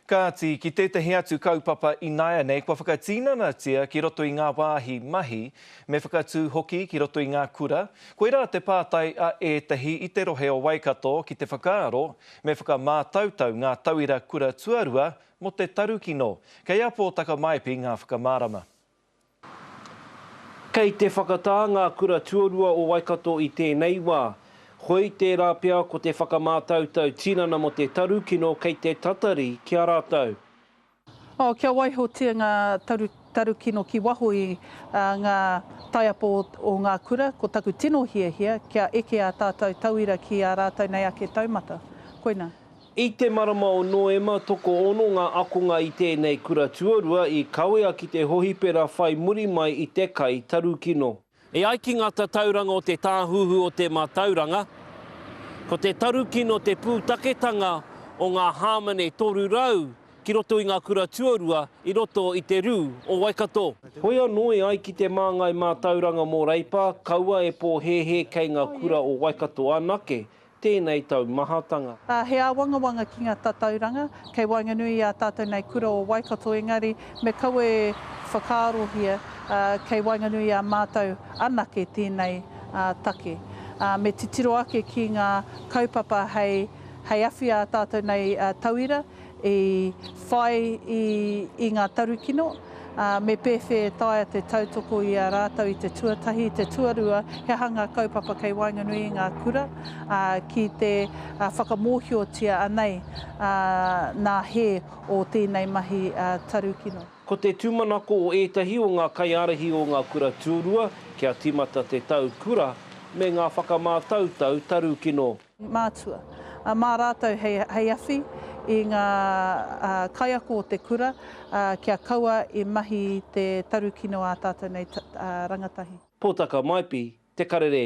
Kāti ki tētahi atu kaupapa Inaia nei, kua whakatīnanatia ki roto i ngā wāhi mahi, me whakatū hoki ki roto i ngā kura. Koe rā te pātai a ētahi i te rohe o Waikato ki te whakaaro, me whakamātautau ngā tauira kura tuarua mo te tarukino. Kei apo taka maipi ngā whakamārama. Kei te whakatā ngā kura tuarua o Waikato i tēnei wā. Hoi tērā pia ko te whakamātautau tinana mo te tarukino kei te tatari ki a rātou. Kia waihotia ngā tarukino ki waho i ngā taiapo o ngā kura, ko taku tino hia, kia eke a tātou tauira ki a rātou nei ake taumata. Koina. I te marama o Noema, toko ono ngā akonga i tēnei kura tuarua i kawea ki te hohipera whai muri mai i te kai tarukino. E ai ki ngā tauranga o te tāhuhu o te mātauranga, ko te tarukino te pūtaketanga o ngā hāmane toru rau ki roto i ngā kura tuarua i roto i te rū o Waikato. Hoi anō e ai ki te māngai mātauranga mō Reipa, kaua e pō he kei ngā kura o Waikato anake, tēnei tau mahatanga. He awangawanga ki ngā tatauranga, kei wainganui a tātou nei kura o Waikato, engari me kaua e whakaarohia kei wainganui a mātou anake tēnei take. Me titiro ake ki ngā kaupapa hei awhi a tātou nei tauira i whai i ngā tarukino. Me pewhi taia te tautoko i a rātou i te tuatahi, te tuarua, he hanga kaupapa kei wainganui i ngā kura, ki te whakamōhiotia anei nā he o tēnei mahi tarukino. Ko te tūmanako o ētahi o ngā kaiarahi o ngā kura tuarua, kia timata te tau kura, me ngā whakamātautau tarukino. Mātua. Mā rātou hei awhi i ngā kaiako o te kura, kia kaua i mahi te tarukino a tātou nei rangatahi. Pōtaka maipi, te karere.